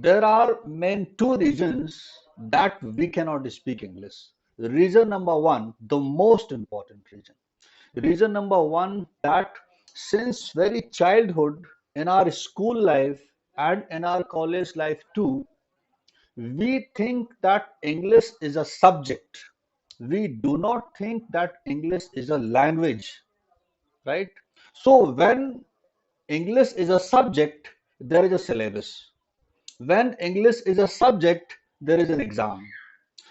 There are main two reasons that we cannot speak English. Reason number one, the most important reason. Reason number one, that since very childhood in our school life and in our college life too, we think that English is a subject. We do not think that English is a language, right? So when English is a subject, there is a syllabus. When English is a subject, there is an exam.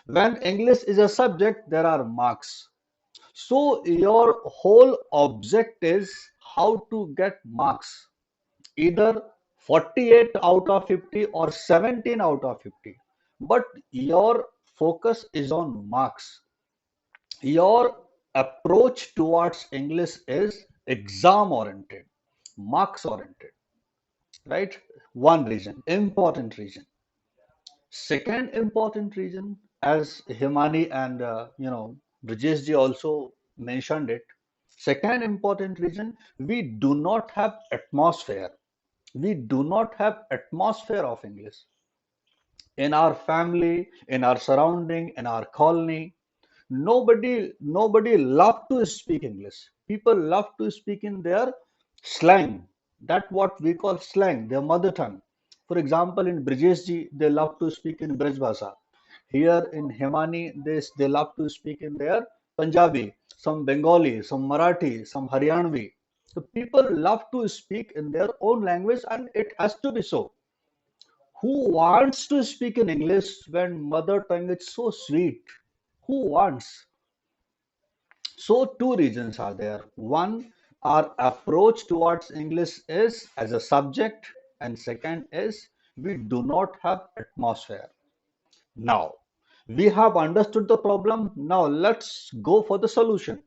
When English is a subject, there are marks. So your whole object is how to get marks, either 48 out of 50 or 17 out of 50. But your focus is on marks. Your approach towards English is exam oriented, marks oriented, right? One reason, important reason. Second important reason, as Himani and Brijesh ji also mentioned it. Second important reason, we do not have atmosphere. We do not have atmosphere of English in our family, in our surrounding, in our colony. Nobody love to speak English. People love to speak in their slang. That what we call slang, their mother tongue. For example, in Brijesh they love to speak in Braj Bhasha. Here in Himani, they love to speak in their Punjabi, some Bengali, some Marathi, some Haryanvi. So people love to speak in their own language, and it has to be so. Who wants to speak in English when mother tongue is so sweet? Who wants? So two reasons are there. One, our approach towards English is as a subject, and second is we do not have atmosphere. Now, we have understood the problem. Now let's go for the solution.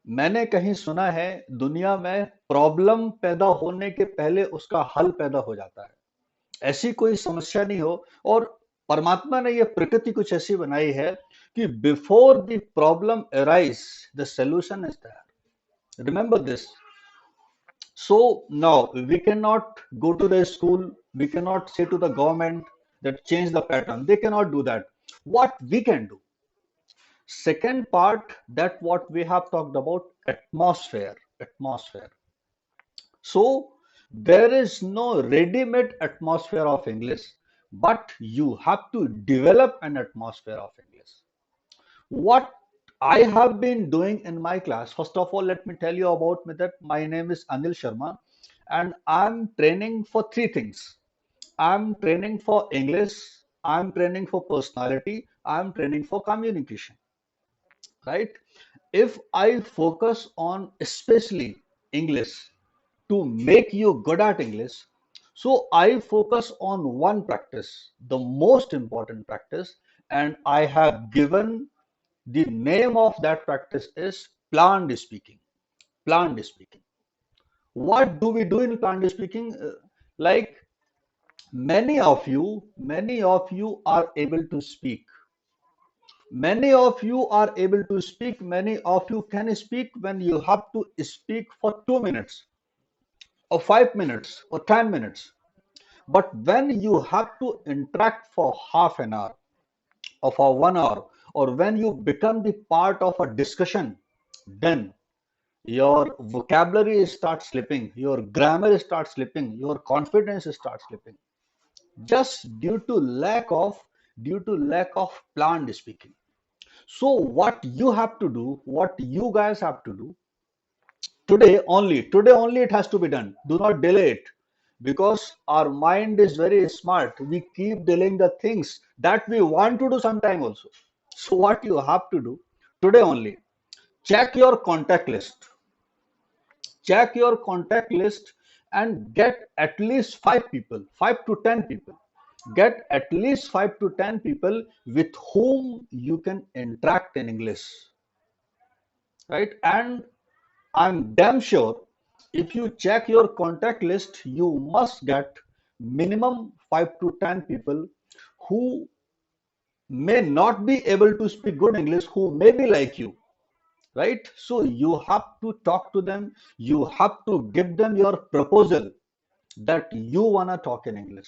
मैंने कहीं सुना है दुनिया में problem पैदा होने के पहले उसका हल पैदा हो जाता है। ऐसी कोई समस्या नहीं हो, और परमात्मा ने ये प्रकृति कुछ ऐसी बनाई है कि before the problem arise the solution is there. Remember this. So now we cannot go to the school, we cannot say to the government that change the pattern. They cannot do that. What we can do? Second part, that what we have talked about, atmosphere. Atmosphere. So there is no ready-made atmosphere of English, but you have to develop an atmosphere of English. What I have been doing in my class, first of all, let me tell you about me that my name is Anil Sharma, and I'm training for three things. I'm training for English, I'm training for personality, I'm training for communication, right? If I focus on especially English to make you good at English, so I focus on one practice, the most important practice, and I have given the name of that practice is planned speaking. Planned speaking. What do we do in planned speaking? Like many of you are able to speak. Many of you are able to speak. Many of you can speak when you have to speak for 2 minutes or 5 minutes or 10 minutes. But when you have to interact for half an hour or for 1 hour, or when you become the part of a discussion, then your vocabulary starts slipping, your grammar starts slipping, your confidence starts slipping, just due to lack of planned speaking. So what you have to do, what you guys have to do, today only it has to be done. Do not delay it, because our mind is very smart. We keep delaying the things that we want to do sometime also. So what you have to do today only, check your contact list. Check your contact list and get at least 5 people, 5 to 10 people. Get at least 5 to 10 people with whom you can interact in English, right? And I'm damn sure if you check your contact list, you must get minimum 5 to 10 people who may not be able to speak good English, who may be like you, right? So you have to talk to them, you have to give them your proposal that you wanna talk in English.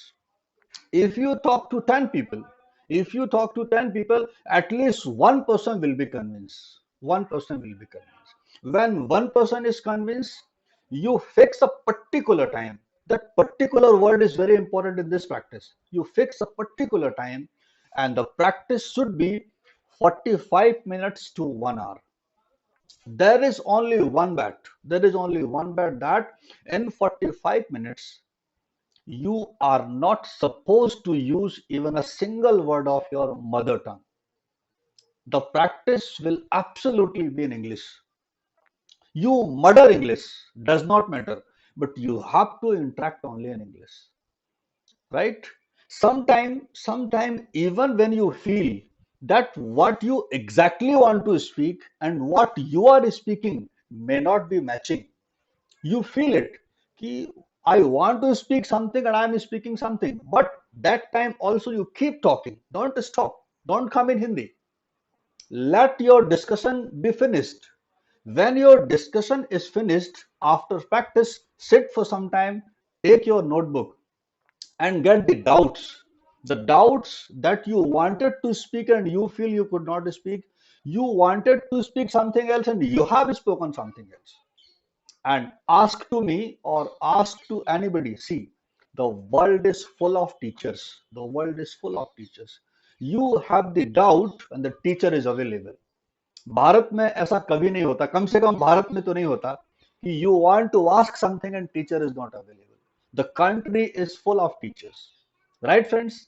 If you talk to 10 people, if you talk to 10 people, at least one person will be convinced. One person will be convinced. When one person is convinced, you fix a particular time. That particular word is very important in this practice. You fix a particular time, and the practice should be 45 minutes to 1 hour. There is only one bet. There is only one bet that in 45 minutes, you are not supposed to use even a single word of your mother tongue. The practice will absolutely be in English. You murder English, does not matter, but you have to interact only in English, right? Sometime, even when you feel that what you exactly want to speak and what you are speaking may not be matching, you feel it कि I want to speak something and I am speaking something, but that time also you keep talking, don't stop, don't come in Hindi, let your discussion be finished. When your discussion is finished, after practice, sit for some time, take your notebook and get the doubts that you wanted to speak and you feel you could not speak, you wanted to speak something else and you have spoken something else, and ask to me or ask to anybody. See, the world is full of teachers. The world is full of teachers. You have the doubt and the teacher is available. Bharat में ऐसा कभी नहीं होता, कम से कम भारत में तो नहीं होता कि you want to ask something and teacher is not available. The country is full of teachers, right friends?